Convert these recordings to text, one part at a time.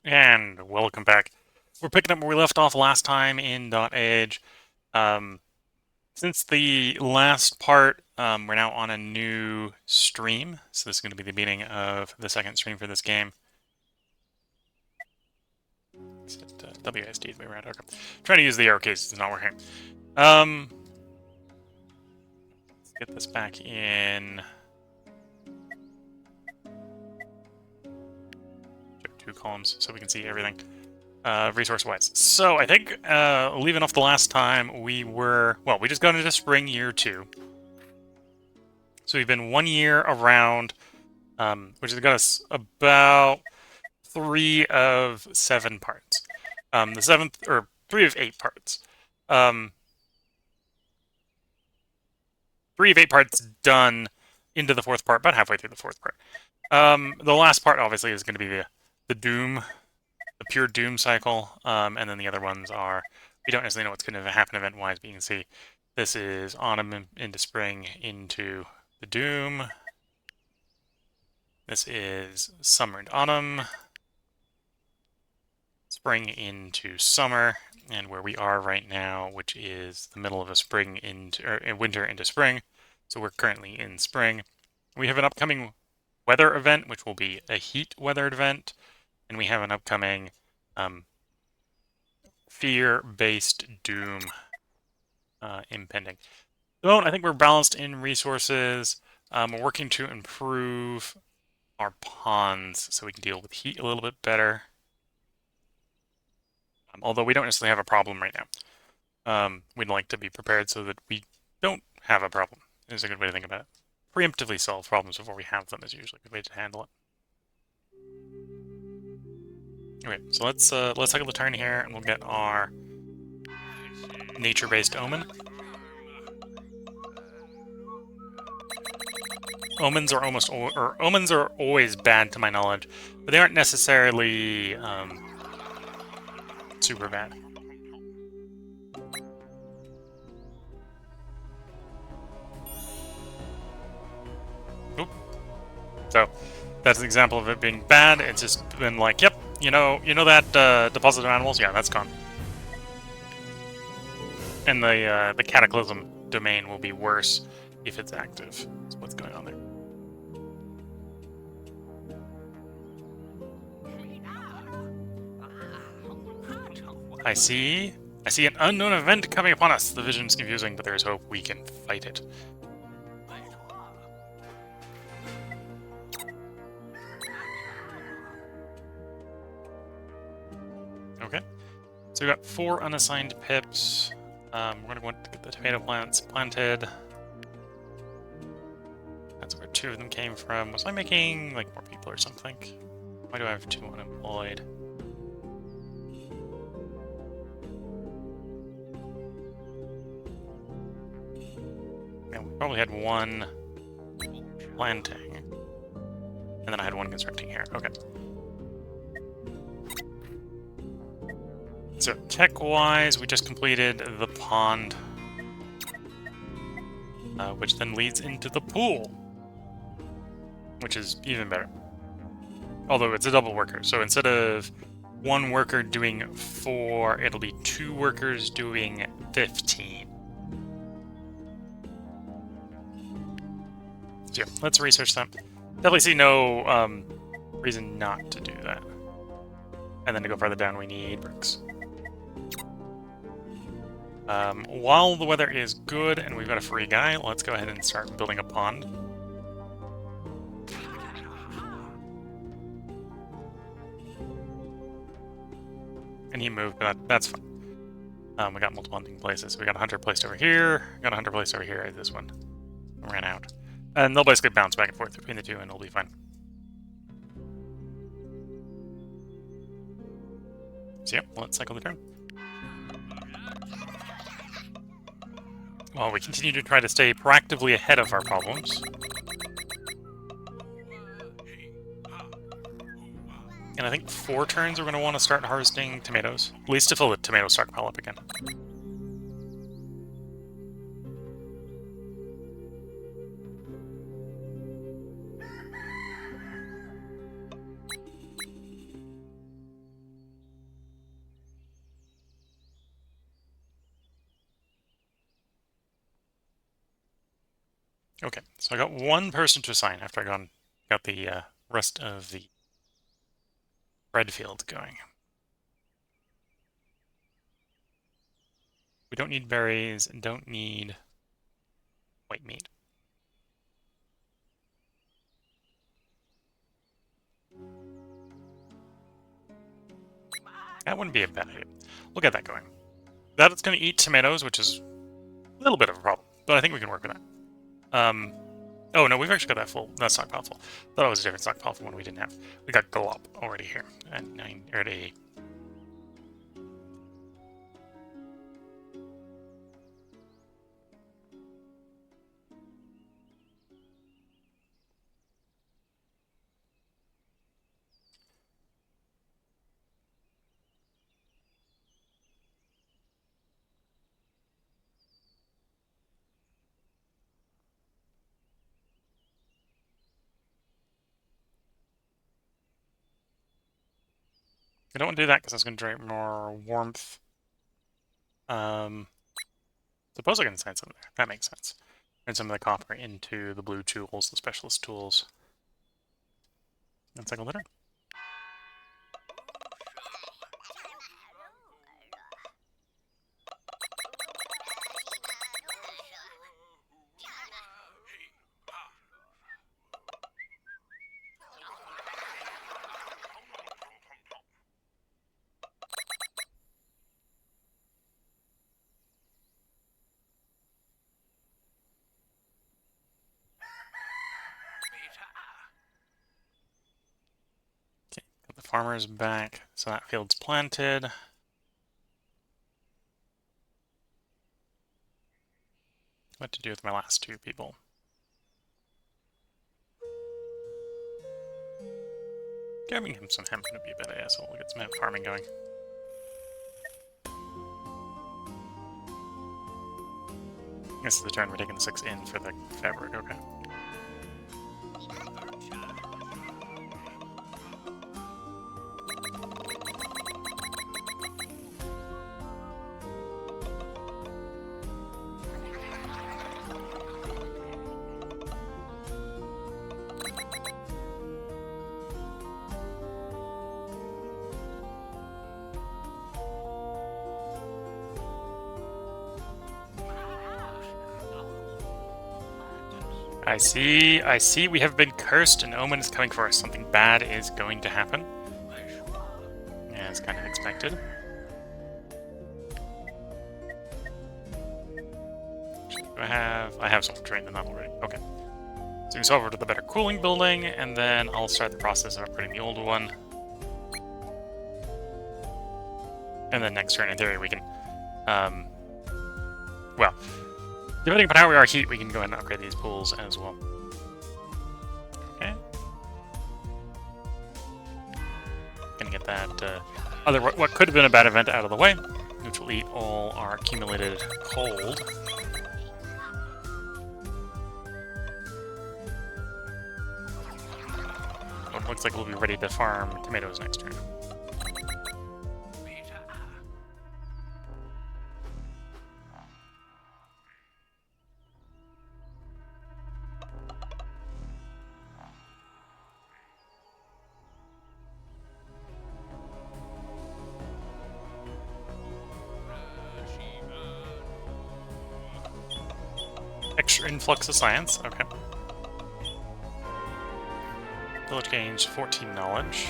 And welcome back. We're picking up where we left off last time in dotAge. Um, since the last part, we're now on a new stream. So this is going to be the beginning of the second stream for this game. WSD is way around. Okay. Trying to use the arrow keys, it's not working. Let's get this back in. Two columns so we can see everything. Resource-wise. So I think leaving off the last time, we just got into spring year 2. So we've been 1 year around, which has got us about 3 of 7 parts. The 7th, or 3 of 8 parts. 3 of 8 parts done into the 4th part, about halfway through the 4th part. The last part, obviously, is going to be the Doom, the pure Doom cycle, and then the other ones are, we don't necessarily know what's going to happen event-wise, but you can see this is autumn into spring into the Doom. This is summer and autumn, spring into summer, and where we are right now, which is the middle of a spring into winter into spring. So we're currently in spring. We have an upcoming weather event, which will be a heat weather event, and we have an upcoming fear-based doom impending. So I think we're balanced in resources. We're working to improve our ponds so we can deal with heat a little bit better. Although we don't necessarily have a problem right now. We'd like to be prepared so that we don't have a problem, is a good way to think about it. Preemptively solve problems before we have them is usually a good way to handle it. Okay, so let's cycle the turn here, and we'll get our nature-based omen. Omens are always bad to my knowledge, but they aren't necessarily super bad. Oop. So that's an example of it being bad. It's just been like, yep, you know that deposit of animals, yeah, that's gone. And the cataclysm domain will be worse if it's active. That's what's going on there. I see an unknown event coming upon us. The vision is confusing, but there is hope we can fight it. Okay. So we got 4 unassigned pips. We're going to want to get the tomato plants planted. That's where 2 of them came from. Was I making like more people or something? Why do I have 2 unemployed? Yeah, we probably had 1 planting. And then I had 1 constructing here. Okay. So tech-wise, we just completed the pond, which then leads into the pool, which is even better. Although it's a double worker, so instead of 1 worker doing 4, it'll be 2 workers doing 15. So yeah, let's research that. Definitely see no reason not to do that. And then to go further down, we need bricks. While the weather is good and we've got a free guy, let's go ahead and start building a pond. And he moved, but that's fine. We got multiple hunting places. We got a hunter placed over here, got a hunter placed over here at this one. Ran out. And they'll basically bounce back and forth between the 2 and it'll be fine. So yeah, let's cycle the turn. While we continue to try to stay proactively ahead of our problems. And I think 4 turns we're going to want to start harvesting tomatoes. At least to fill the tomato stockpile up again. Okay, so I got one person to assign after I got the rest of the bread field going. We don't need berries and don't need white meat. That wouldn't be a bad idea. We'll get that going. That's going to eat tomatoes, which is a little bit of a problem, but I think we can work with that. Oh no, we've actually got that full. That stockpile full. Thought it was a different stockpile from one we didn't have. We got glop already here at 9 or at 8. I don't want to do that because that's going to generate more warmth. Suppose I can assign some there. That makes sense. And some of the copper into the blue tools, the specialist tools. And cycle litter. Okay, got the farmers back, so that field's planted. What to do with my last two people? Giving him some hemp would be a bad idea, so we'll get some hemp farming going. This is the turn we're taking the 6 in for the fabric, okay. I see we have been cursed, and omen is coming for us. Something bad is going to happen. Yeah, it's kind of expected. I have some trained in that already. Okay. So we move over to the better cooling building, and then I'll start the process of upgrading the old one. And then next turn, in theory, we can, well, depending upon how we are heat, we can go ahead and upgrade these pools as well. Okay. Gonna get that what could have been a bad event out of the way, which will eat all our accumulated cold. Oh, it looks like we'll be ready to farm tomatoes next turn. Extra influx of science, okay. Village gains 14 knowledge.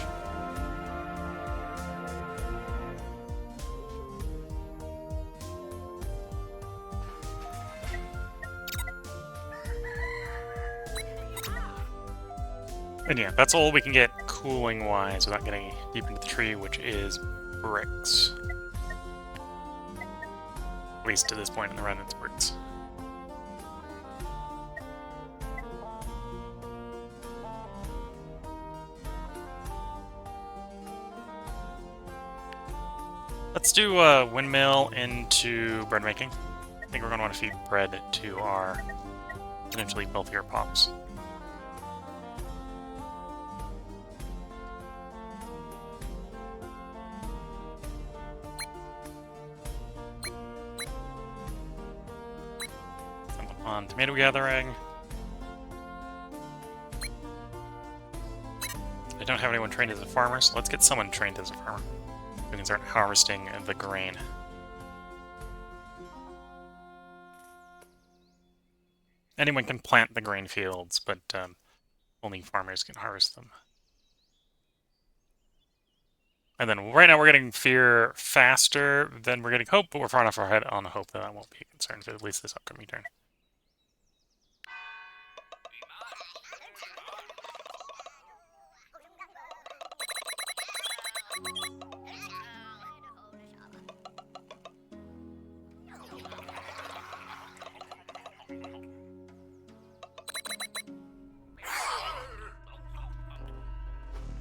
And yeah, that's all we can get cooling-wise without getting deep into the tree, which is bricks. At least to this point in the run, it's bricks. Let's do a windmill into bread making. I think we're going to want to feed bread to our potentially wealthier pops. On tomato gathering. We don't have anyone trained as a farmer, so let's get someone trained as a farmer. We can start harvesting the grain. Anyone can plant the grain fields, but only farmers can harvest them. And then right now we're getting fear faster than we're getting hope, but we're far enough ahead on hope that won't be a concern for at least this upcoming turn.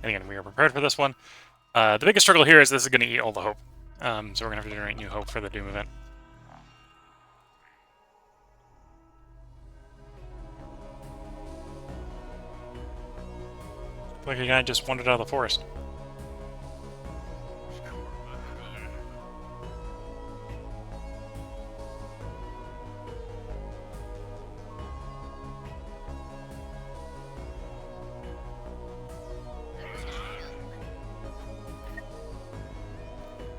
And again, we are prepared for this one. The biggest struggle here is this is going to eat all the hope. So we're going to have to generate new hope for the Doom event. Like a guy just wandered out of the forest.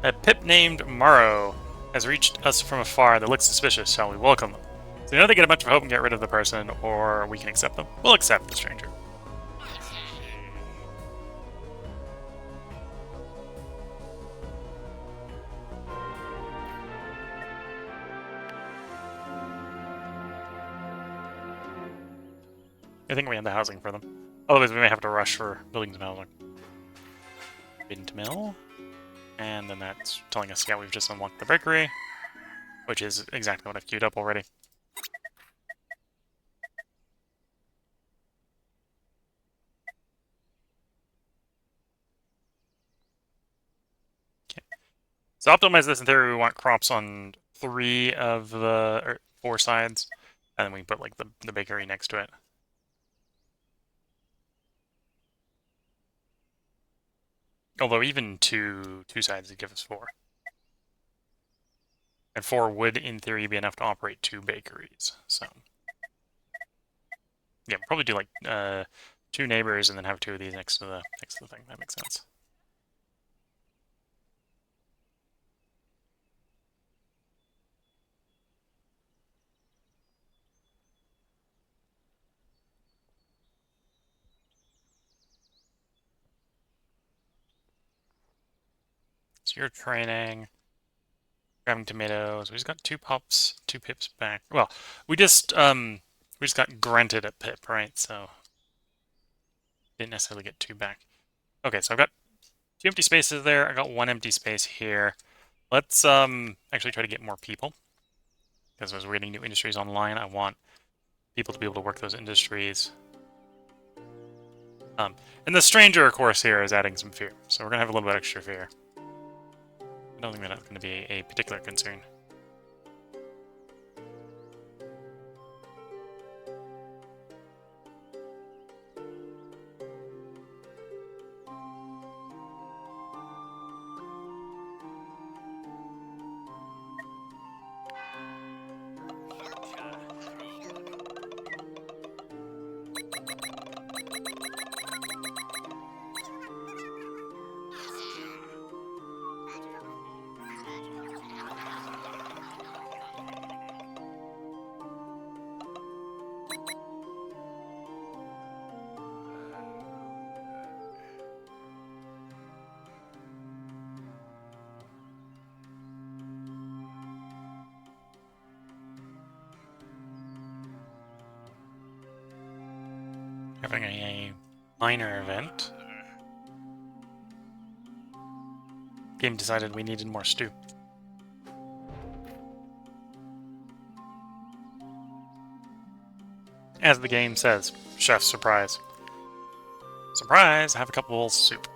A pip named Morrow has reached us from afar that looks suspicious. Shall we welcome them? So either they get a bunch of hope and get rid of the person, or we can accept them. We'll accept the stranger. I think we have the housing for them. Otherwise, we may have to rush for buildings and housing. Windmill. And then that's telling us, yeah, we've just unlocked the bakery, which is exactly what I've queued up already. Okay. So optimize this, in theory, we want crops on 3 of the, or 4 sides, and then we put like the bakery next to it. Although even two sides would give us 4. And 4 would, in theory, be enough to operate 2 bakeries. So yeah, we'll probably do like 2 neighbors and then have 2 of these next to the thing. That makes sense. So you're training. Grabbing tomatoes. We just got 2 pips back. Well, we just got granted a pip, right? So didn't necessarily get 2 back. Okay, so I've got 2 empty spaces there. I got 1 empty space here. Let's actually try to get more people. Because as we're getting new industries online, I want people to be able to work those industries. And the stranger, of course, here is adding some fear. So we're gonna have a little bit extra fear. I don't think that's going to be a particular concern. Having a minor event. Game decided we needed more stew. As the game says, chef surprise. Surprise, have a cup of bowls of soup.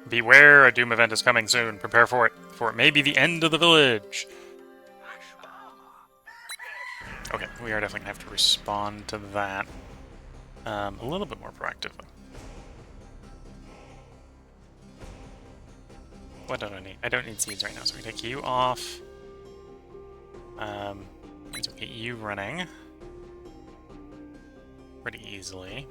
Beware, a Doom event is coming soon. Prepare for it, for it may be the end of the village. Okay, we are definitely going to have to respond to that a little bit more proactively. what don't I need? I don't need seeds right now, so we take you off. Means we get you running pretty easily.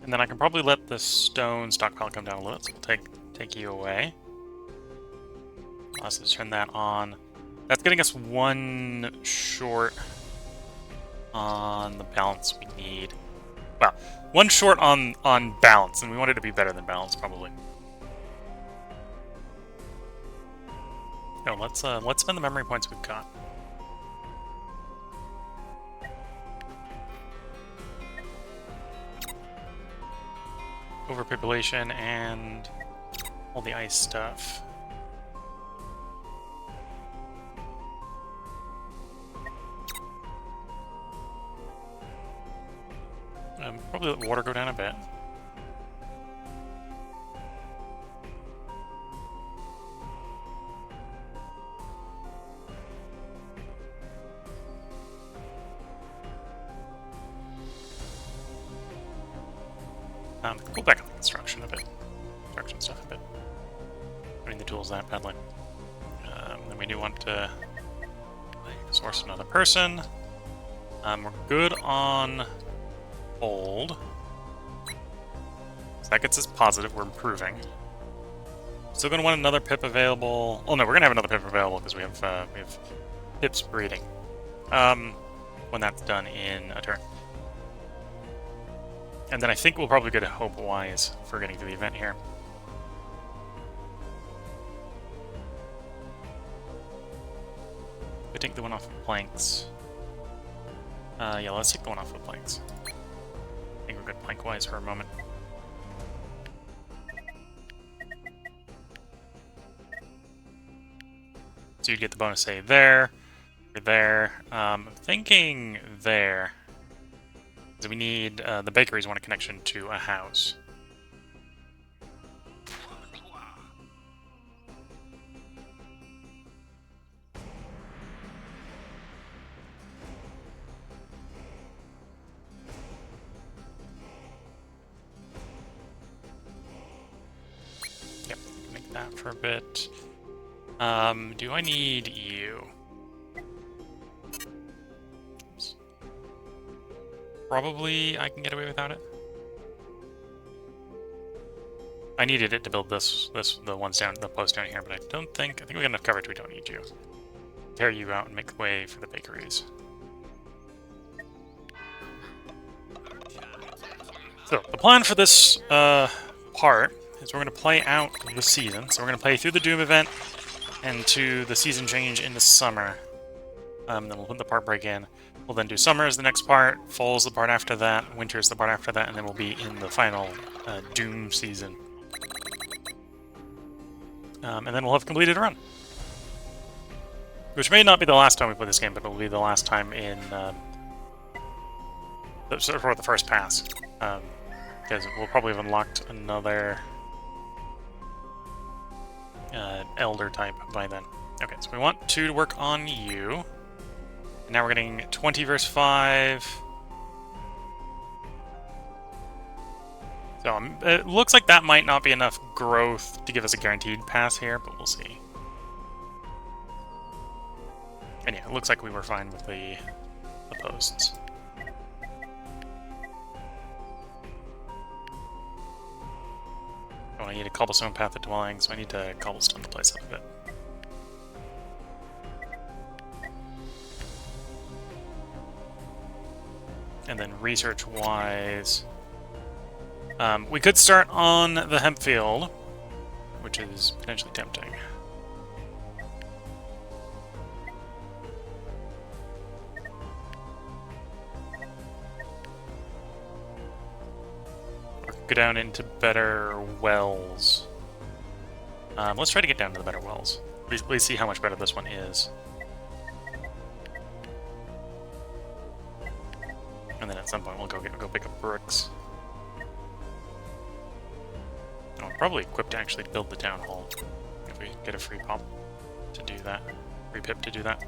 And then I can probably let the stone stockpile come down a little, so we'll take you away. Let's just turn that on. That's getting us one short on the balance we need. Well, one short on balance, and we want it to be better than balance, probably. No, let's spend the memory points we've got. Overpopulation and all the ice stuff. Probably let water go down a bit. Pull back on the construction a bit. Construction stuff a bit. I mean the tools that badly. Then we do want to source another person. We're good on old. So that gets us positive, we're improving. Still gonna want another pip available. Oh no, we're gonna have another pip available because we have pips breeding. When that's done in a turn. And then I think we'll probably get a Hope Wise for getting to the event here. We take the one off of planks. Yeah, let's take the one off of planks. I think we're good plank-wise for a moment. So you'd get the bonus save there. You're there. I'm thinking there. So we need the bakeries want a connection to a house. Yep, make that for a bit. Do I need you? Probably I can get away without it. I needed it to build the ones down, the post down here, but I think we got enough coverage. We don't need you. Tear you out and make way for the bakeries. So the plan for this part is we're going to play out the season. So we're going to play through the Doom event and to the season change into summer. Then we'll put the part break in. We'll then do summer as the next part, fall is the part after that, winter is the part after that, and then we'll be in the final Doom season. And then we'll have completed a run. Which may not be the last time we play this game, but it will be the last time in for the first pass. Because we'll probably have unlocked another Elder type by then. Okay, so we want 2 to work on you. Now we're getting 20 versus 5. So it looks like that might not be enough growth to give us a guaranteed pass here, but we'll see. And yeah, it looks like we were fine with the posts. Oh, I need a cobblestone path of dwelling, so I need to cobblestone the place up a bit. And then research-wise, we could start on the hemp field, which is potentially tempting. Or go down into better wells. Let's try to get down to the better wells. Let's see how much better this one is. And then at some point we'll go pick up bricks. I'll probably equip to actually build the town hall if we get a free pop to do that. Free pip to do that.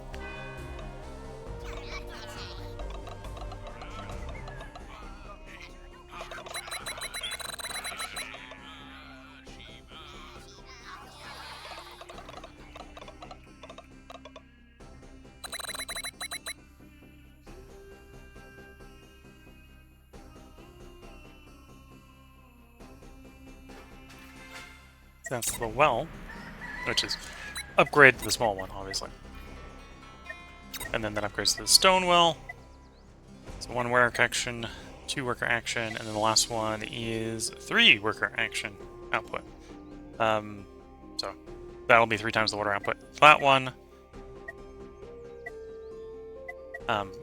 That's the well, which is upgrade to the small one, obviously. And then that upgrades to the stone well. So 1 worker action, 2 worker action, and then the last one is 3 worker action output. So that'll be 3 times the water output. That one,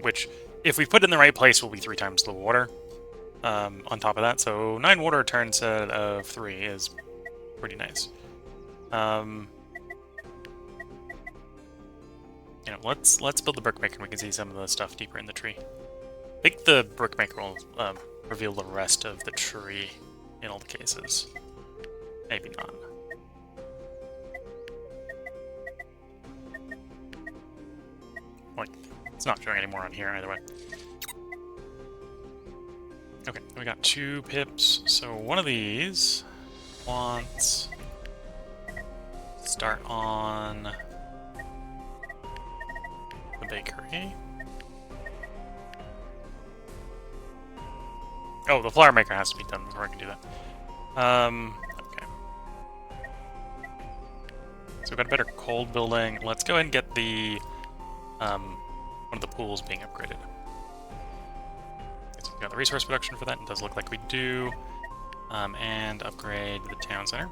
which if we put it in the right place, will be 3 times the water. On top of that, so 9 water turn instead of 3 is pretty nice. You know, let's build the brickmaker and we can see some of the stuff deeper in the tree. I think the brickmaker will reveal the rest of the tree in all the cases. Maybe not. Like, it's not showing any more on here either way. Okay, we got 2 pips, so one of these wants start on the bakery. Oh, the flour maker has to be done before I can do that. Okay. So we've got a better cold building. Let's go ahead and get the one of the pools being upgraded. So we've got the resource production for that. It does look like we do. And upgrade the town center.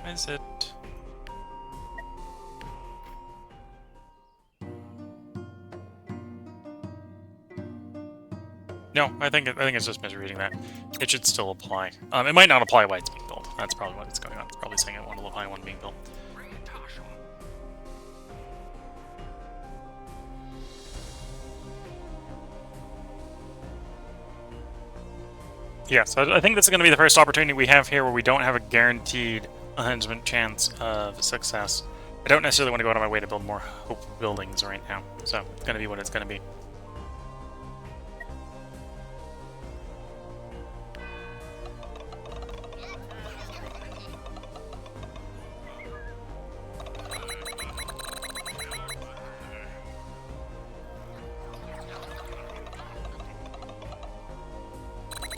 Is it? No, I think it's just misreading that. It should still apply. It might not apply while it's being built. That's probably what's going on. It's probably saying it won't apply when being built. Yeah, so I think this is going to be the first opportunity we have here where we don't have a guaranteed 100% chance of success. I don't necessarily want to go out of my way to build more hope buildings right now, so it's going to be what it's going to be.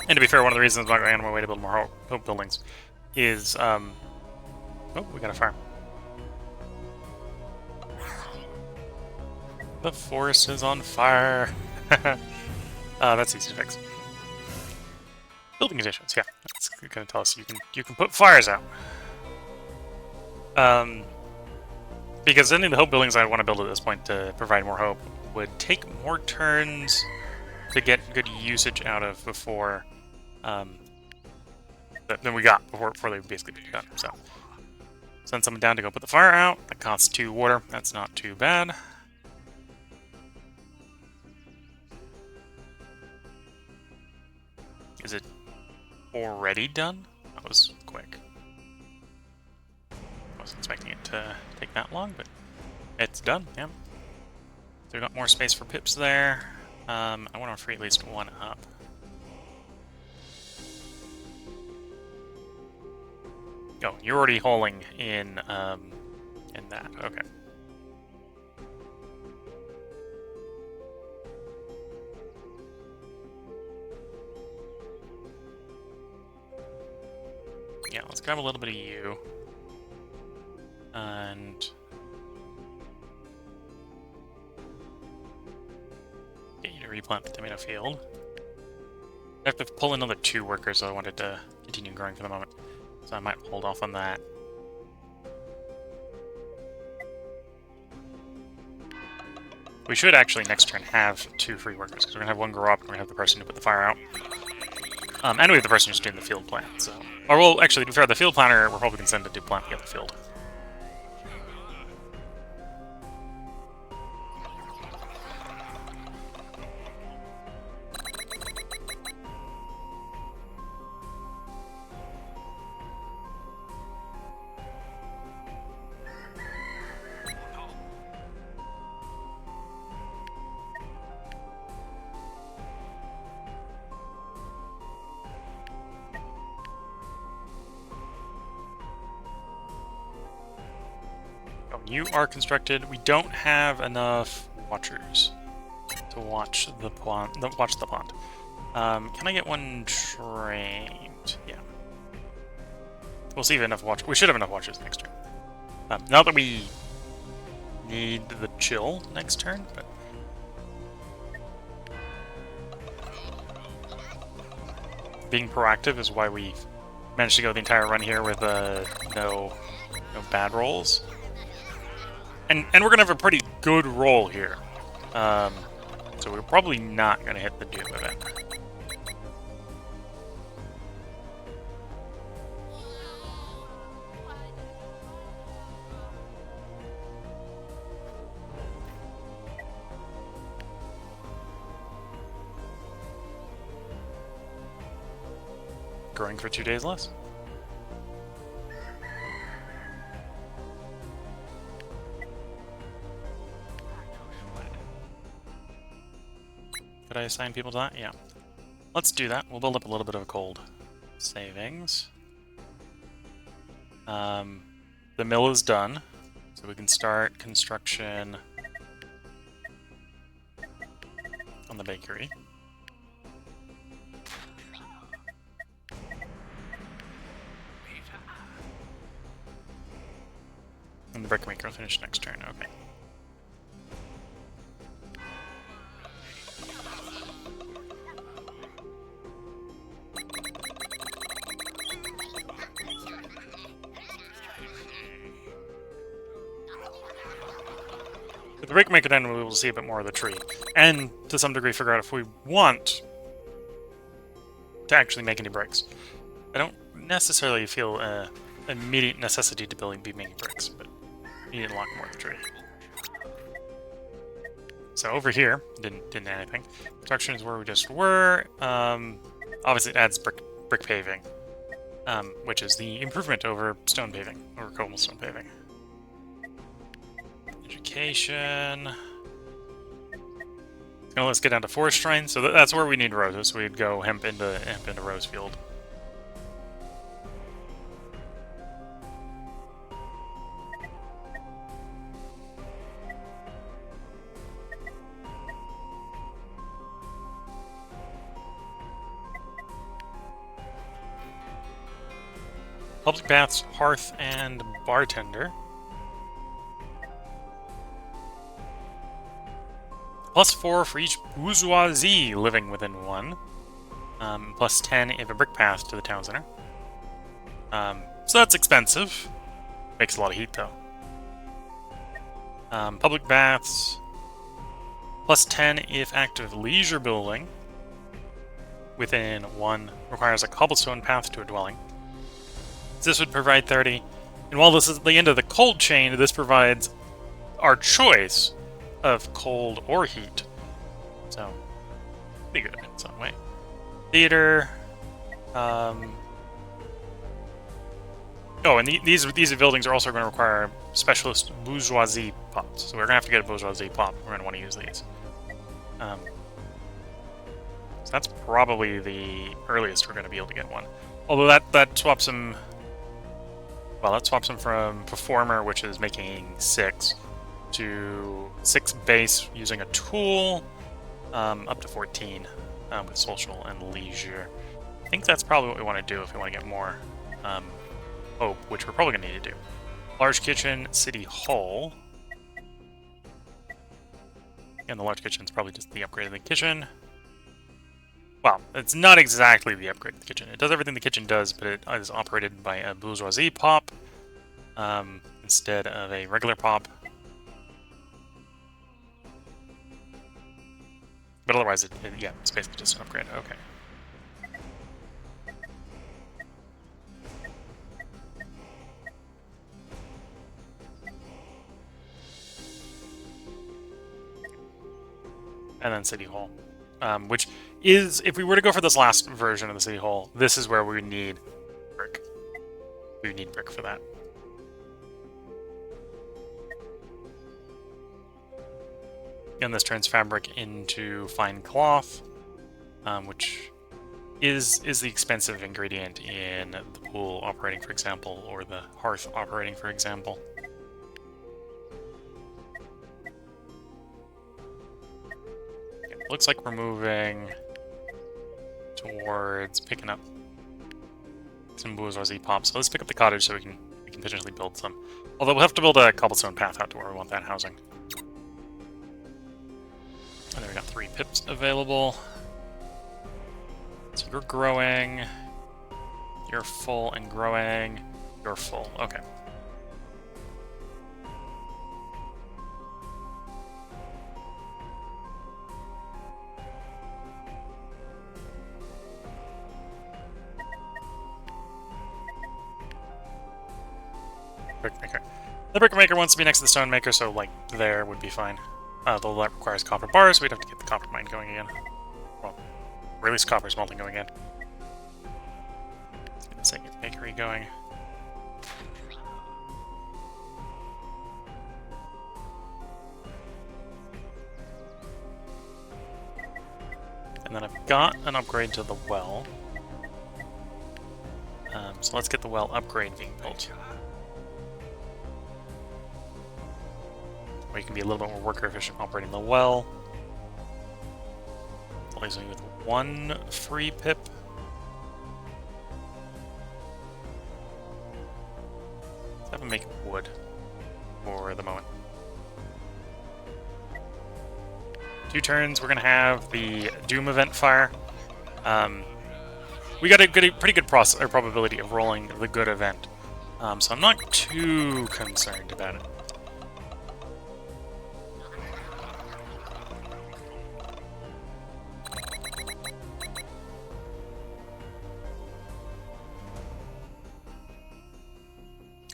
And to be fair, one of the reasons I'm not going out of my way to build more hope buildings is, oh, we got a farm. The forest is on fire. That's easy to fix. Building conditions, yeah. That's going to tell us you can put fires out. Because any of the hope buildings I want to build at this point to provide more hope would take more turns to get good usage out of before than we got before they basically be done. So send someone down to go put the fire out. That costs 2 water. That's not too bad. Is it already done? That was quick. I wasn't expecting it to take that long, but it's done, yeah. So we've got more space for pips there. I want to free at least 1 up. Oh, you're already holing in that, okay. Yeah, let's grab a little bit of you. And get you to replant the tomato field. I have to pull another 2 workers, so I wanted to continue growing for the moment. So I might hold off on that. We should actually next turn have 2 free workers, because we're going to have one grow up, and we're going to have the person to put the fire out. And we have the person who's doing the field plan, so... Or, well, actually, to be fair, the field planner, we're probably going to send to do plant the other field. You are constructed. We don't have enough watchers to watch the pond. Can I get one trained? Yeah. We'll see if enough watch. We should have enough watchers next turn. Not that we need the chill next turn, but being proactive is why we managed to go the entire run here with no bad rolls. And we're gonna have a pretty good roll here, so we're probably not gonna hit the Doom event. Growing for 2 days less. Could I assign people to that? Yeah. Let's do that. We'll build up a little bit of a cold savings. The mill is done, so we can start construction on the bakery. And the brick maker will finish next turn. Okay. With the brick maker, then we will see a bit more of the tree, and to some degree figure out if we want to actually make any bricks. I don't necessarily feel an immediate necessity to be making bricks, but we need to unlock more of the tree. So over here, didn't add anything. Construction is where we just were. Obviously, it adds brick paving, which is the improvement over stone paving, over cobblestone paving. Education. Now let's get down to forest shrine. So that's where we need roses. So we'd go hemp into rose field. Public baths, hearth, and bartender. +4 for each bourgeoisie living within one. +10 if a brick path to the town center. So that's expensive. Makes a lot of heat, though. Public baths. +10 if active leisure building within one requires a cobblestone path to a dwelling. This would provide 30. And while this is the end of the cold chain, this provides our choice of cold or heat. So, pretty good in some way. Theater. Oh, and these buildings are also going to require specialist bourgeoisie pops. So we're going to have to get a bourgeoisie pop. We're going to want to use these. So that's probably the earliest we're going to be able to get one. Although that swaps them. Well, that swaps them from Performer, which is making 6, to 6 base using a tool, up to 14 with Social and Leisure. I think that's probably what we want to do if we want to get more Hope, which we're probably going to need to do. Large Kitchen, City Hall. And the large kitchen is probably just the upgrade of the kitchen. Well, it's not exactly the upgrade of the kitchen. It does everything the kitchen does, but it is operated by a bourgeoisie pop instead of a regular pop. But otherwise, yeah, it's basically just an upgrade. Okay. And then City Hall, which is, if we were to go for this last version of the City Hall, this is where we would need brick. We would need brick for that. And this turns fabric into fine cloth, which is the expensive ingredient in the pool operating, for example, or the hearth operating, for example. Looks like we're moving towards picking up some bourgeoisie pops. So let's pick up the cottage so we can potentially build some. Although we'll have to build a cobblestone path out to where we want that housing. And then we got 3 pips available. So you're growing. You're full and growing. You're full. Okay. Brickmaker. The brickmaker wants to be next to the stonemaker, so like there would be fine. Though that requires copper bars, so we'd have to get the copper mine going again. Well, or at least copper smelting going in. Let's get the second bakery going. And then I've got an upgrade to the well. So let's get the well upgrade being built. Where you can be a little bit more worker efficient operating the well. Leaves me with 1 free pip. Let's have him make wood for the moment. 2 turns, we're going to have the Doom event fire. We got a pretty good probability of rolling the good event, so I'm not too concerned about it.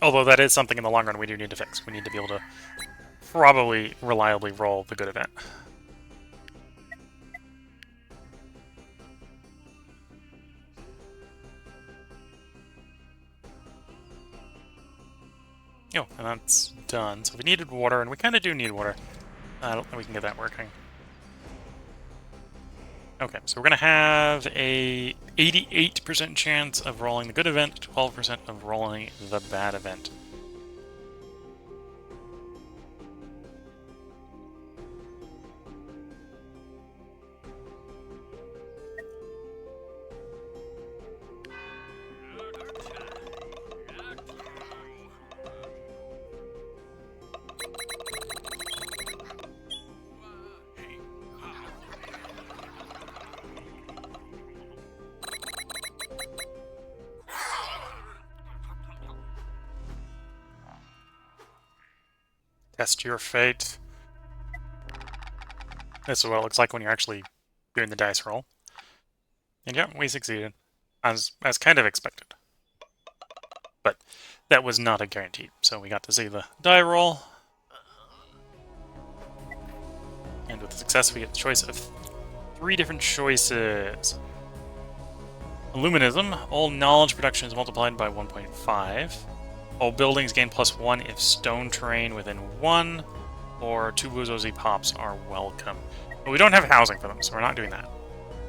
Although that is something in the long run we do need to fix. We need to be able to probably reliably roll the good event. Oh, and that's done. So we needed water, and we kind of do need water. I don't think we can get that working. Okay, so we're going to have a 88% chance of rolling the good event, 12% of rolling the bad event. Test your fate. This is what it looks like when you're actually doing the dice roll. And yeah, we succeeded. As kind of expected. But that was not a guarantee. So we got to see the die roll. And with the success, we get the choice of 3 different choices. Illuminism. All knowledge production is multiplied by 1.5. All buildings gain +1 if stone terrain within 1, or 2 bourgeoisie pops are welcome. But we don't have housing for them, so we're not doing that.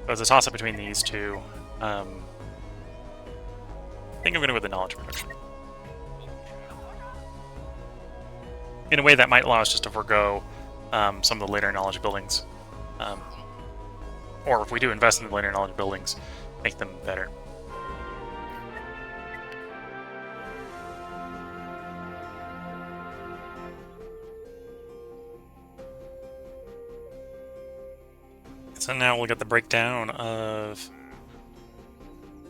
So it's a toss-up between these 2. I think I'm going to go with the knowledge production. In a way, that might allow us just to forego some of the later knowledge buildings. Or if we do invest in the later knowledge buildings, make them better. So now we'll get the breakdown of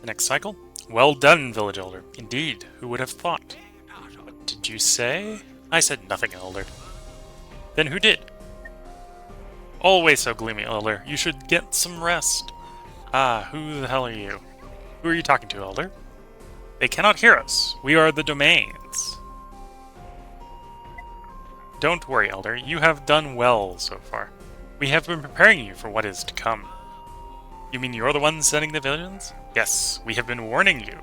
the next cycle. Well done, village elder. Indeed, who would have thought? What did you say? I said nothing, elder. Then who did? Always so gloomy, Elder. You should get some rest. Ah, who the hell are you? Who are you talking to, Elder? They cannot hear us. We are the domains. Don't worry, Elder. You have done well so far. We have been preparing you for what is to come. You mean you're the one sending the villains? Yes, we have been warning you.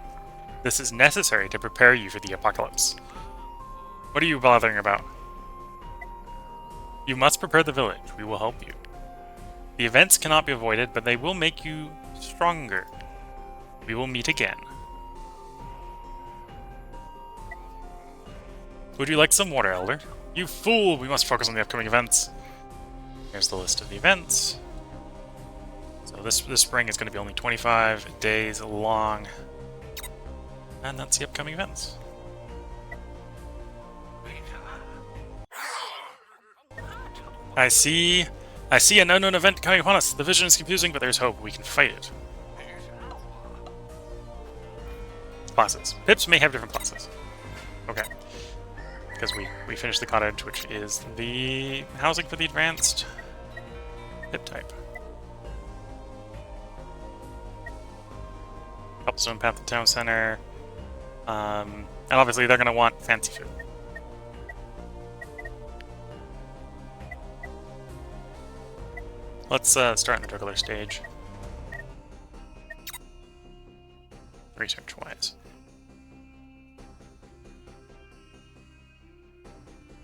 This is necessary to prepare you for the apocalypse. What are you bothering about? You must prepare the village. We will help you. The events cannot be avoided, but they will make you stronger. We will meet again. Would you like some water, Elder? You fool! We must focus on the upcoming events. Here's the list of the events. So this spring is going to be only 25 days long. And that's the upcoming events. I see an unknown event coming upon us. The vision is confusing, but there's hope. We can fight it. Classes. Pips may have different classes. Okay. Because we finished the cottage, which is the housing for the advanced Pip type. Cobblestone path to town center. And obviously they're going to want fancy food. Let's start in the juggler stage. Research-wise.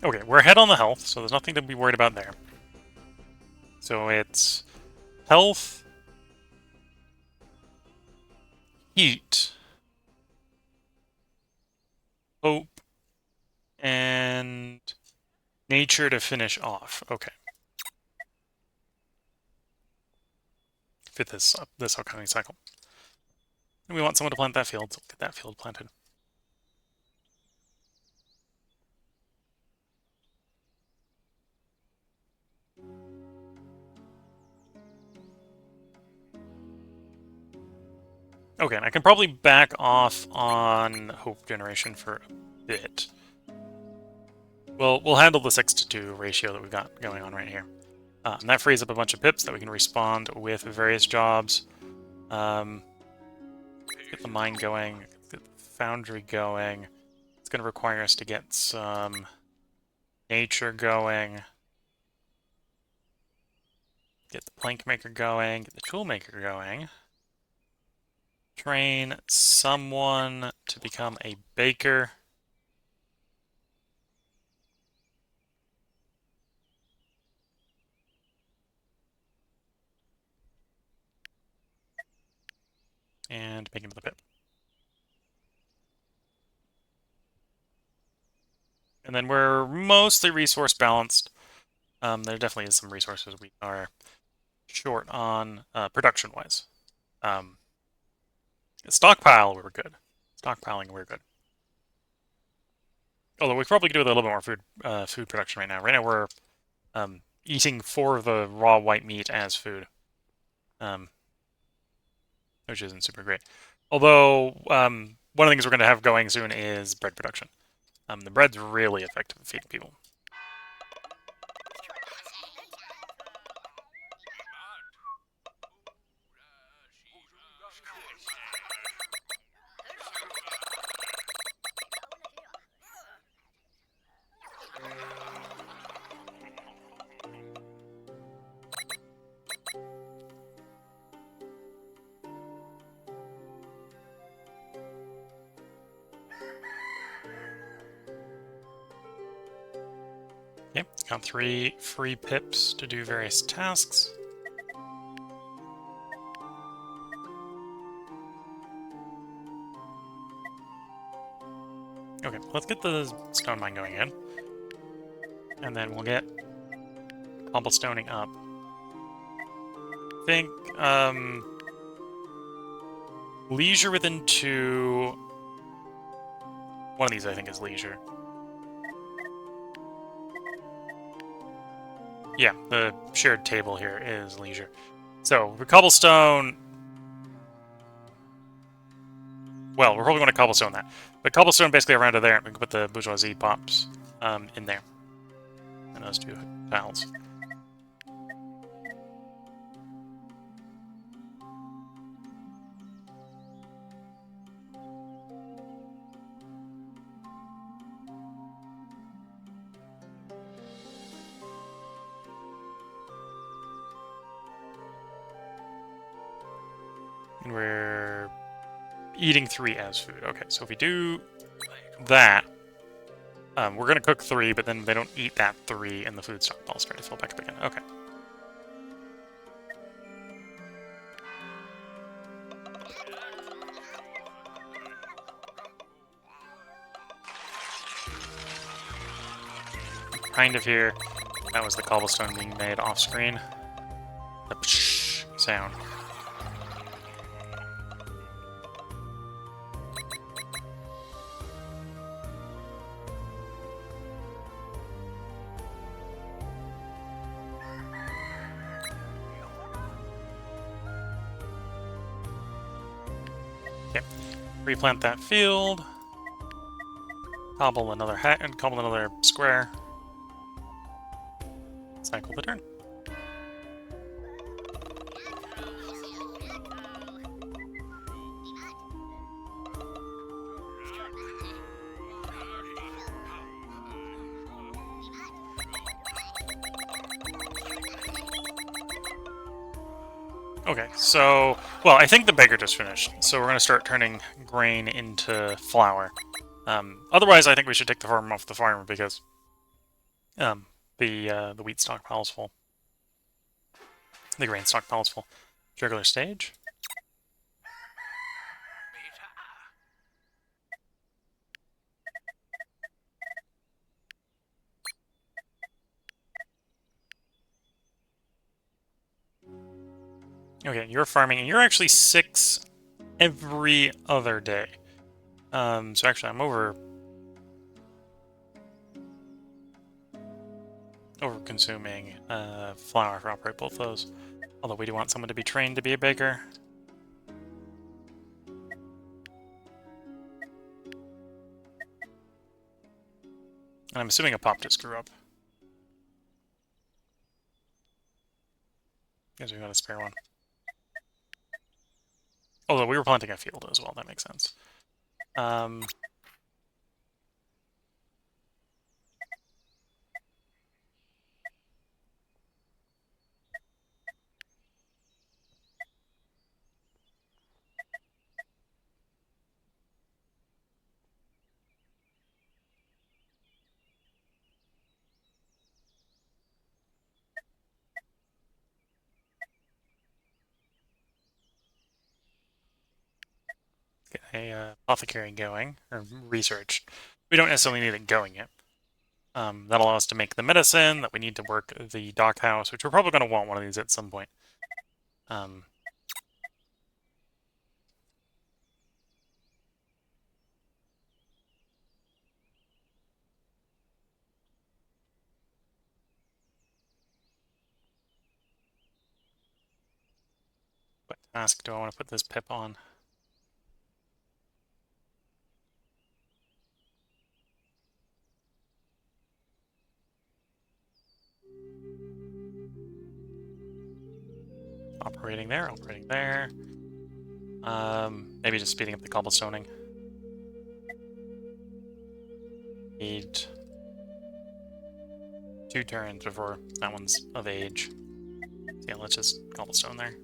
Okay, we're ahead on the health, so there's nothing to be worried about there. So it's health, heat, hope, and nature to finish off. Okay. Fit this upcoming cycle. And we want someone to plant that field, so we'll get that field planted. Okay, and I can probably back off on hope generation for a bit. We'll handle the 6-to-2 ratio that we've got going on right here. And that frees up a bunch of pips that we can respond with various jobs. Get the mine going, get the foundry going. It's going to require us to get some nature going. Get the plank maker going, get the tool maker going. Train someone to become a baker. And make another pip. And then we're mostly resource balanced. There definitely is some resources we are short on production-wise. Stockpile, we were good. Stockpiling, we're good. Although we probably could do with a little bit more food production right now. Right now we're eating for the raw white meat as food. Which isn't super great. Although, one of the things we're going to have going soon is bread production. The bread's really effective at feeding people. Okay, got 3 free pips to do various tasks. Okay, let's get the stone mine going again. And then we'll get cobblestoning up. I think, leisure within 2... One of these, I think, is leisure. Yeah, the shared table here is leisure. So, for cobblestone... Well, we're probably going to cobblestone that. But cobblestone basically around to there, we can put the bourgeoisie pops in there. And those 2 tiles. And we're eating 3 as food. Okay, so if we do that, we're going to cook 3, but then they don't eat that 3, and the food stockpile's starting to fill back up again. Okay. Kind of here. That was the cobblestone being made off screen. The psh sound. Okay. Replant that field. Cobble another cobble another square. Cycle the turn. Okay, so, well, I think the baker just finished, so we're going to start turning grain into flour. Otherwise, I think we should take the farm off the farmer because the wheat stockpile is full. The grain stockpile is full. Jugular stage. Okay, you're farming, and you're actually 6 every other day. So actually, I'm over-consuming flour for operate both those. Although we do want someone to be trained to be a baker. And I'm assuming a pop just grew up. Because we got a spare one. Although we were planting a field as well, that makes sense. Get a apothecary going, or research. We don't necessarily need it going yet. That'll allow us to make the medicine that we need to work the dock house, which we're probably going to want one of these at some point. What task do I want to put this pip on? Operating there, operating there. Maybe just speeding up the cobblestoning. Need 2 turns before that one's of age. So yeah, let's just cobblestone there.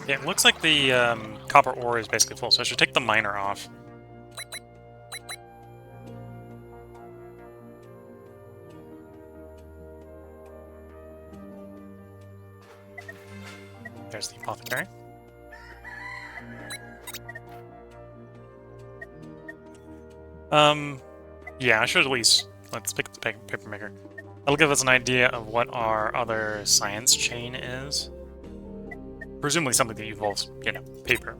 Yeah, it looks like the copper ore is basically full, so I should take the miner off. There's the apothecary. Yeah, I should at least... Let's pick the paper maker. That'll give us an idea of what our other science chain is. Presumably something that involves, you know, paper.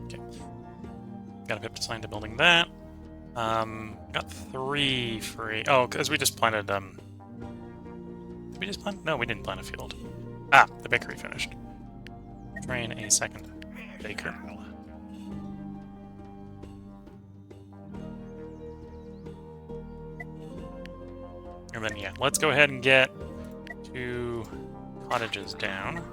Okay. Got a pip assigned to building that. Got 3 free. Oh, because we just planted we just plant? No, we didn't plant a field. Ah, the bakery finished. Train a second baker. And then, yeah, let's go ahead and get 2 cottages down.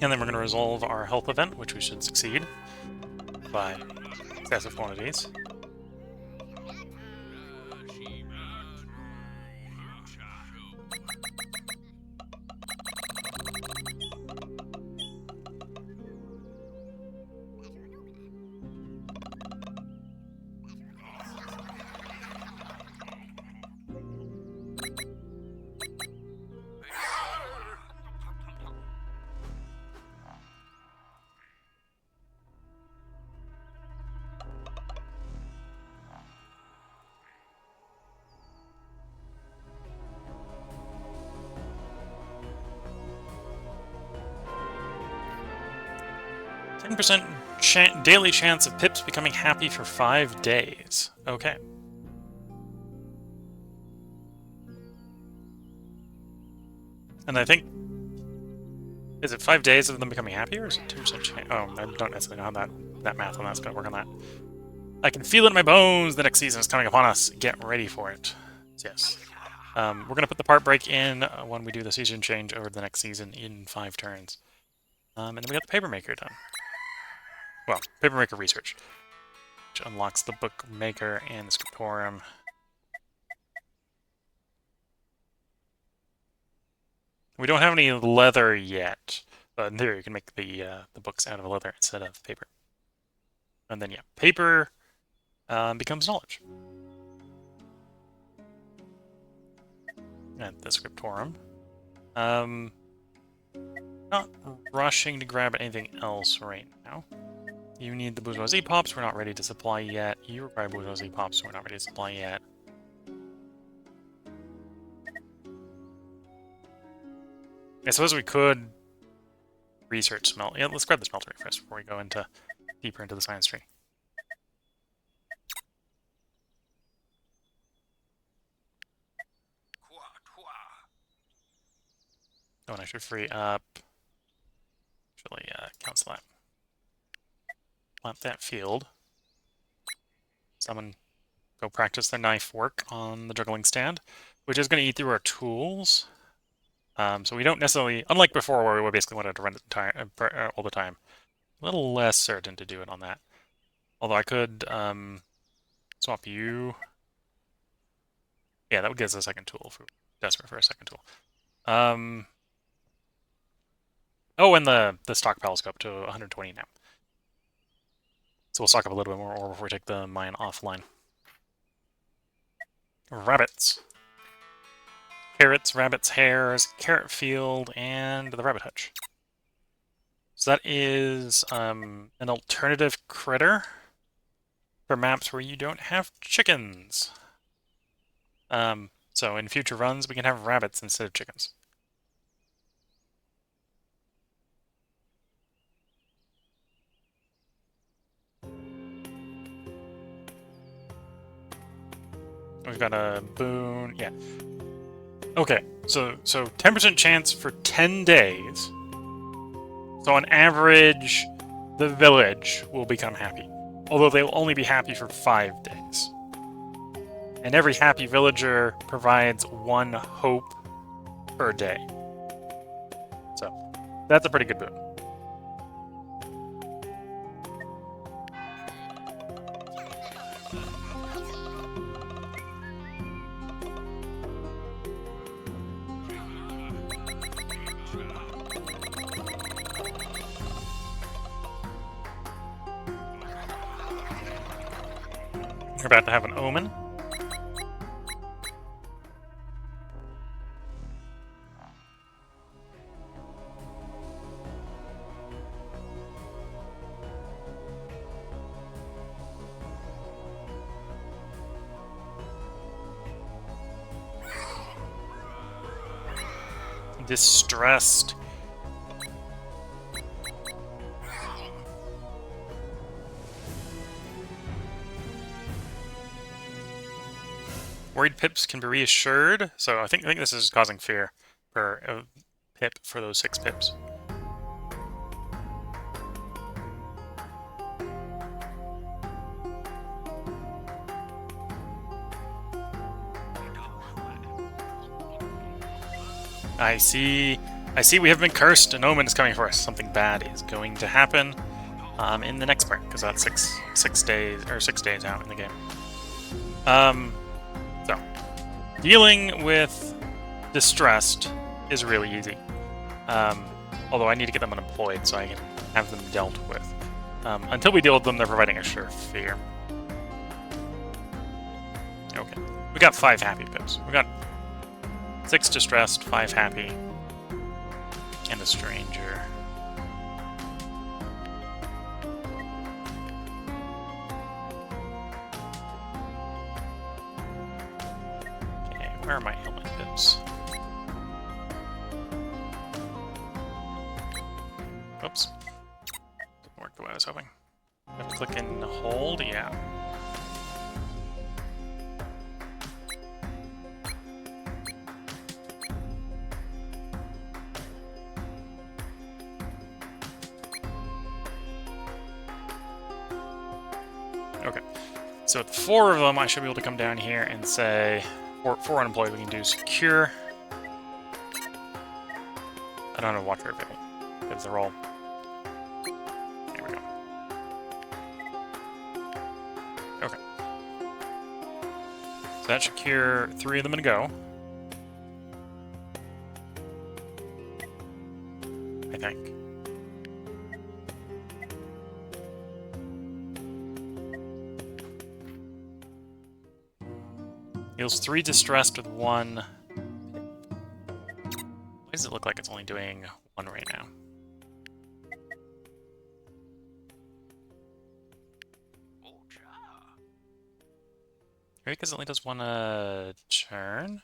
And then we're going to resolve our health event, which we should succeed by excessive quantities. % daily chance of Pips becoming happy for 5 days. Okay. And I think... Is it 5 days of them becoming happy, or is it 2% chance? Oh, I don't necessarily know how that math on that's going to work on that. I can feel it in my bones. The next season is coming upon us. Get ready for it. Yes. We're going to put the part break in when we do the season change over the next season in 5 turns. And then we got the paper maker done. Well, papermaker research, which unlocks the bookmaker and the scriptorium. We don't have any leather yet, but in theory you can make the books out of leather instead of paper. And then, yeah, paper becomes knowledge. And the scriptorium. Not rushing to grab anything else right now. You need the bourgeoisie pops, we're not ready to supply yet. You require bourgeoisie pops, we're not ready to supply yet. I suppose we could research smelt. Yeah, let's grab the smeltery first before we go deeper into the science tree. Oh, and I should free up. Actually, cancel that. Plant that field. Someone go practice their knife work on the juggling stand, which is going to eat through our tools. So we don't necessarily, unlike before where we basically wanted to run it all the time, a little less certain to do it on that. Although I could swap you. Yeah, that would give us a second tool if we're desperate for a second tool. Oh, and the stockpiles go up to 120 now. So we'll stock up a little bit more ore before we take the mine offline. Rabbits. Carrots, rabbits, hares, carrot field, and the rabbit hutch. So that is an alternative critter for maps where you don't have chickens. So in future runs, we can have rabbits instead of chickens. We've got a boon, yeah. Okay, so 10% chance for 10 days. So on average, the village will become happy. Although they will only be happy for 5 days. And every happy villager provides 1 hope per day. So, that's a pretty good boon. We're about to have an omen. Distressed. Worried pips can be reassured. So I think this is causing fear for a pip for those 6 pips. I see we have been cursed. An omen is coming for us. Something bad is going to happen in the next part, because that's 6 days out in the game. So dealing with distressed is really easy. Although I need to get them unemployed so I can have them dealt with. Until we deal with them, they're providing a sure fear. Okay, we got 5 happy pips. We got 6 distressed, 5 happy, and a stranger. Okay, where are my ailment pips? Oops. Didn't work the way I was hoping. I have to click and hold, yeah. Okay, so with 4 of them, I should be able to come down here and say, for unemployed, we can do secure. I don't know watch for everything, because they're all... There we go. Okay. So that should cure 3 of them in a go. I think. Heals 3 distressed with 1. Why does it look like it's only doing 1 right now? Maybe because it only does 1 a turn?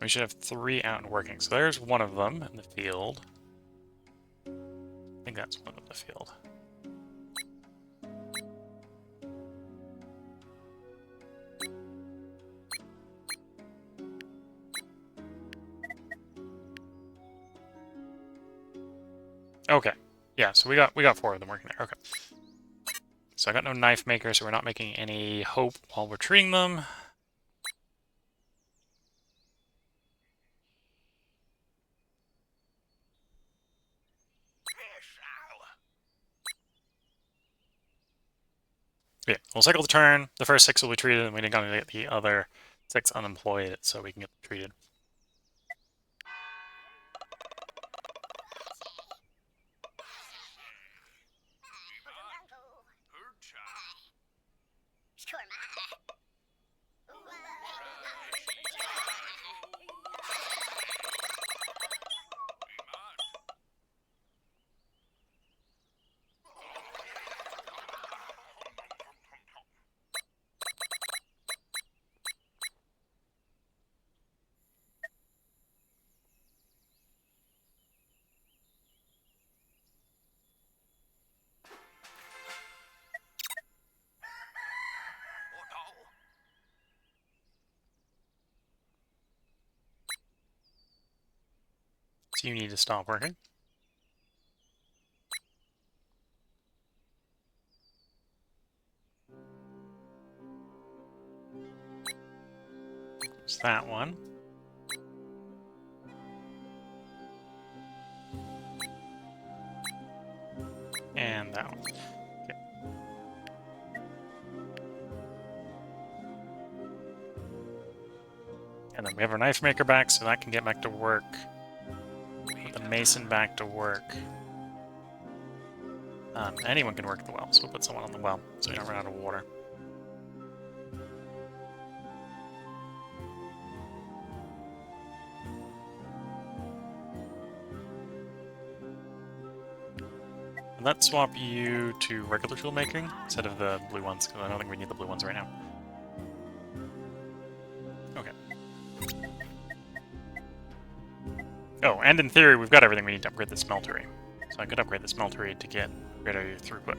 We should have 3 out and working. So there's 1 of them in the field. I think that's 1 in the field. Okay. Yeah, so we got 4 of them working there. Okay. So I got no knife maker, so we're not making any hope while we're treating them. Yeah, we'll cycle the turn. The first 6 will be treated, and we didn't get the other 6 unemployed, so we can get them treated. So you need to stop working. It's that one. And that one. Okay. And then we have our knife maker back, so that can get back to work. Put the mason back to work. Anyone can work the well, so we'll put someone on the well, so we don't run out of water. Let's swap you to regular tool making instead of the blue ones, because I don't think we need the blue ones right now. Okay. Oh, and in theory, we've got everything we need to upgrade the smeltery. So I could upgrade the smeltery to get greater throughput.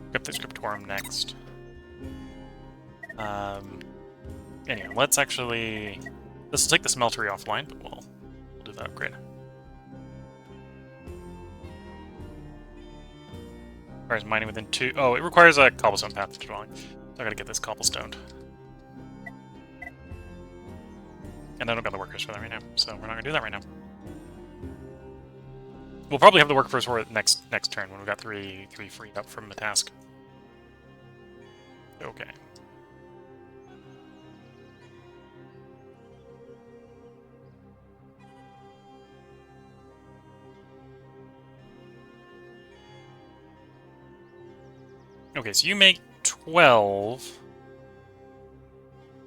Equip the scriptorum next. Anyway, let's actually... This will take the smeltery offline, but we'll do the upgrade. Requires mining within 2... Oh, it requires a cobblestone path to dwelling. So I gotta get this cobblestoned. And I don't got the workers for that right now, so we're not gonna do that right now. We'll probably have the workers for it next turn when we've got three freed up from the task. Okay. Okay, so you make 12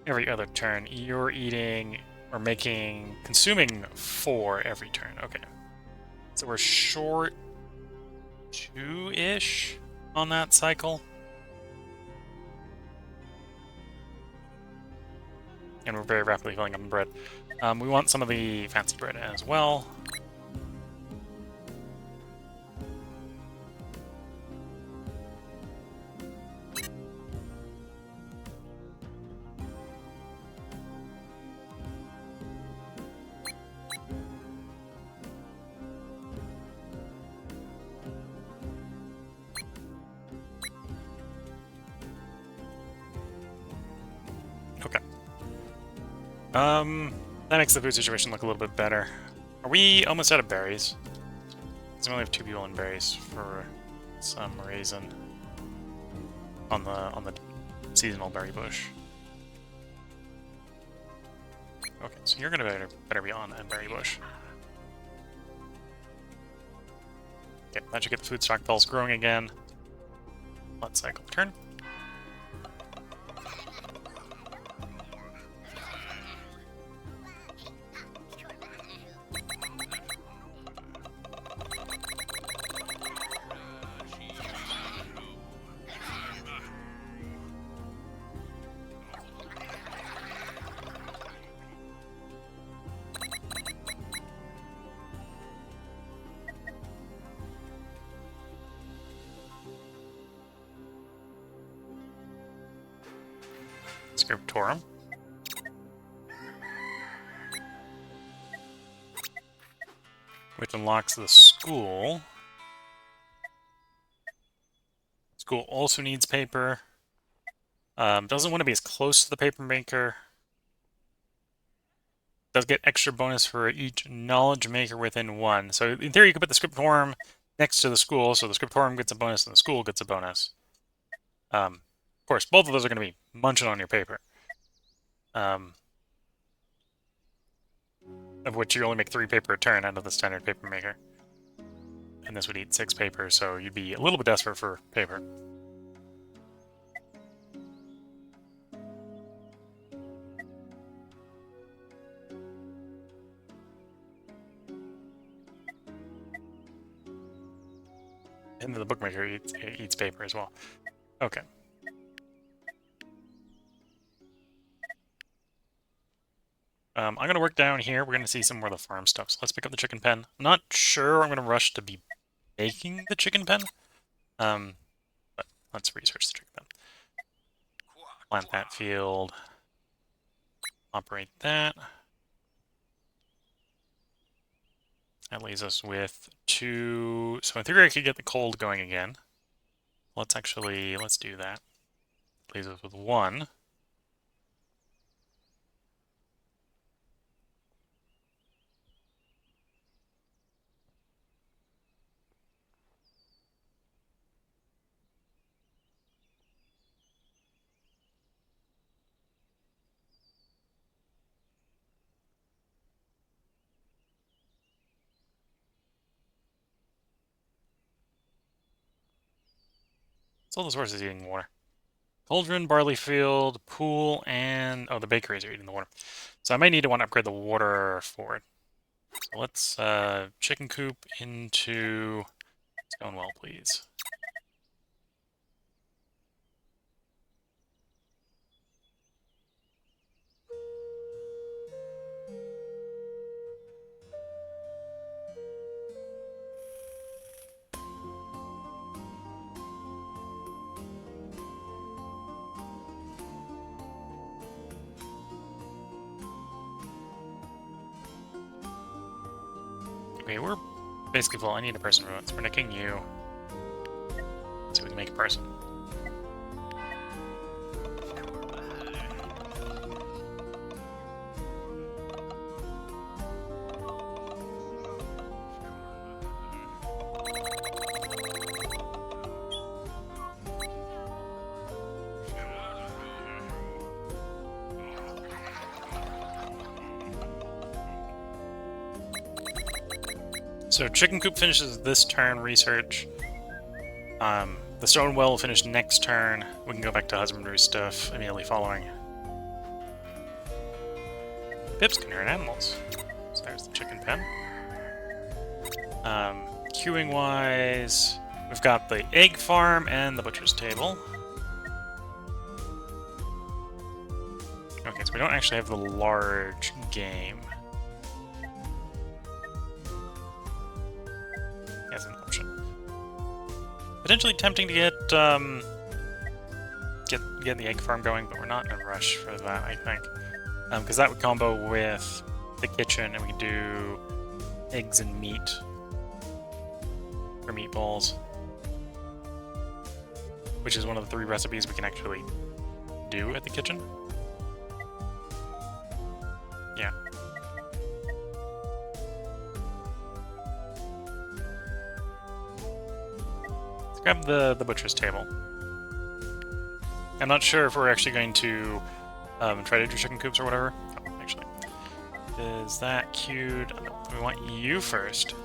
every other turn. You're eating or consuming 4 every turn. Okay. So we're short 2-ish on that cycle. And we're very rapidly filling up on bread. We want some of the fancy bread as well. Okay. That makes the food situation look a little bit better. Are we almost out of berries? Because we only have 2 people in berries for some reason on the seasonal berry bush. Okay, so you're gonna better be on that berry bush. Okay, that should get the food stockpiles growing again. Let's cycle turn. Scriptorum. Which unlocks the school. School also needs paper. Doesn't want to be as close to the paper maker. Does get extra bonus for each knowledge maker within 1. So in theory, you could put the scriptorum next to the school, so the scriptorum gets a bonus and the school gets a bonus. Of course, both of those are going to be munching on your paper. Of which you only make 3 paper a turn out of the standard paper maker. And this would eat 6 paper, so you'd be a little bit desperate for paper. And the bookmaker eats paper as well. Okay. I'm going to work down here. We're going to see some more of the farm stuff. So let's pick up the chicken pen. I'm not sure I'm going to rush to be making the chicken pen. But let's research the chicken pen. Plant that field. Operate that. That leaves us with 2. So in theory I could get the cold going again. Let's do that. Leaves us with 1. So all the sources eating water. Cauldron, barley field, pool, and... Oh, the bakeries are eating the water. So I might need to want to upgrade the water for it. So let's chicken coop into stone well, please. Okay, we're basically full. I need a person for once. We're nicking you. So we can make a person. So chicken coop finishes this turn, research. The stone well will finish next turn. We can go back to husbandry stuff immediately following. Pips can hurt animals. So there's the chicken pen. Queuing wise, we've got the egg farm and the butcher's table. Okay, so we don't actually have the large game. As an option. Potentially tempting to get the egg farm going, but we're not in a rush for that, I think. Because that would combo with the kitchen, and we can do eggs and meat for meatballs, which is one of the 3 recipes we can actually do at the kitchen. Yeah. Let's grab the butcher's table. I'm not sure if we're actually going to try to do chicken coops or whatever. Oh, actually. Is that queued? We want you first,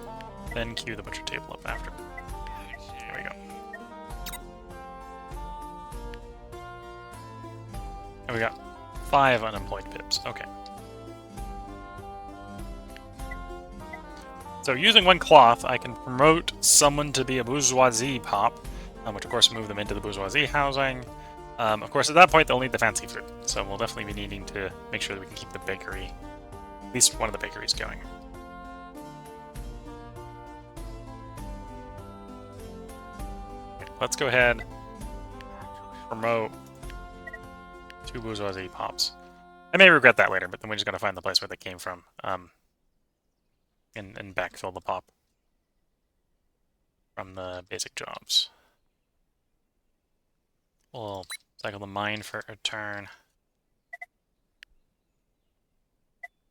then queue the butcher table up after. There we go. And we got 5 unemployed pips. Okay. So using 1 cloth, I can promote someone to be a bourgeoisie pop, which of course will move them into the bourgeoisie housing. Of course, at that point, they'll need the fancy food, so we'll definitely be needing to make sure that we can keep the bakery, at least one of the bakeries, going. Okay, let's go ahead, promote 2 bourgeoisie pops. I may regret that later, but then we just gotta find the place where they came from, and backfill the pop from the basic jobs. We'll cycle the mine for a turn.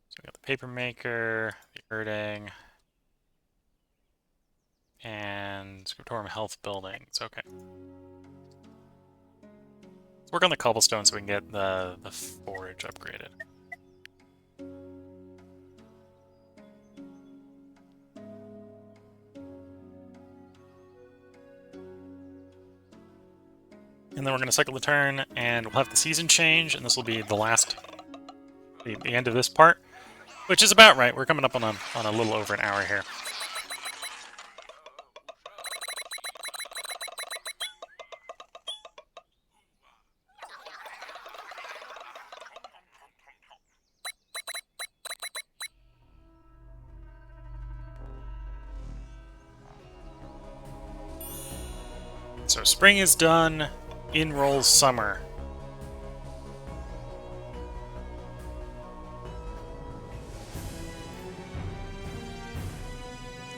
So we got the paper maker, the Erding, and Scriptorium health buildings. Okay. Let's work on the cobblestone so we can get the forge upgraded. And then we're going to cycle the turn, and we'll have the season change, and this will be the last, the end of this part, which is about right. We're coming up on a little over an hour here. So spring is done, in rolls summer.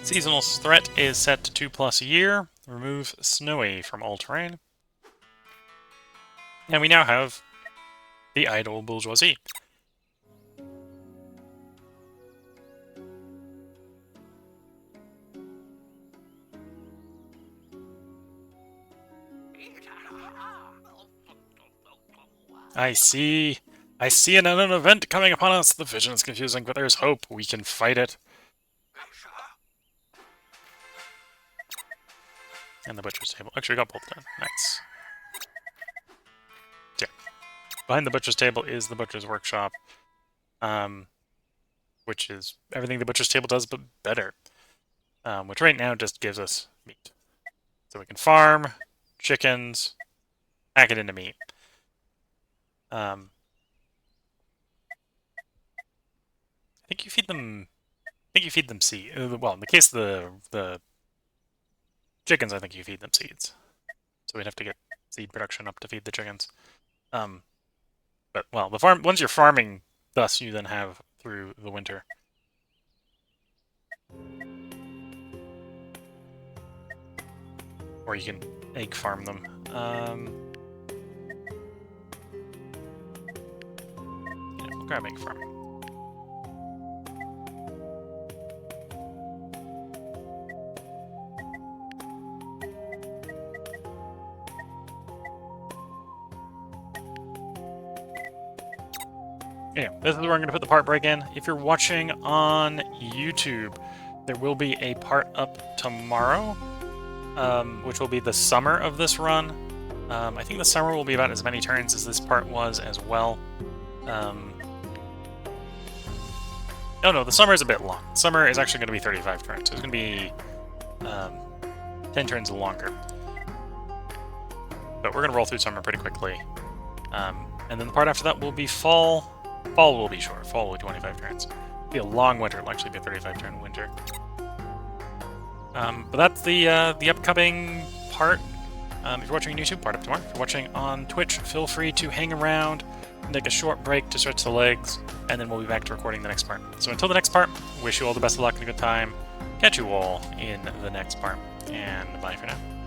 Seasonal threat is set to 2+ a year. Remove snowy from all terrain. And we now have the idle bourgeoisie. I see an unknown event coming upon us. The vision is confusing, but there's hope. We can fight it. And the butcher's table. Actually, we got both done. Nice. Yeah. Behind the butcher's table is the butcher's workshop, which is everything the butcher's table does, but better. Which right now just gives us meat. So we can farm chickens, pack it into meat. I think you feed them. I think you feed them seed. Well, in the case of the chickens, I think you feed them seeds. So we'd have to get seed production up to feed the chickens. But well, the farm once you're farming, thus you then have through the winter. Or you can egg farm them. Yeah, we'll grab egg farming. Anyway, this is where I'm going to put the part break in. If you're watching on YouTube, there will be a part up tomorrow, which will be the summer of this run. I think the summer will be about as many turns as this part was as well. Oh no, the summer is a bit long. Summer is actually going to be 35 turns, so it's going to be 10 turns longer. But we're going to roll through summer pretty quickly. And then the part after that will be fall. Fall will be short. Fall will be 25 turns. It'll be a long winter. It'll actually be a 35-turn winter. But that's the upcoming part. If you're watching on YouTube, part up tomorrow. If you're watching on Twitch, feel free to hang around and take a short break to stretch the legs, and then we'll be back to recording the next part. So until the next part, wish you all the best of luck and a good time. Catch you all in the next part, and bye for now.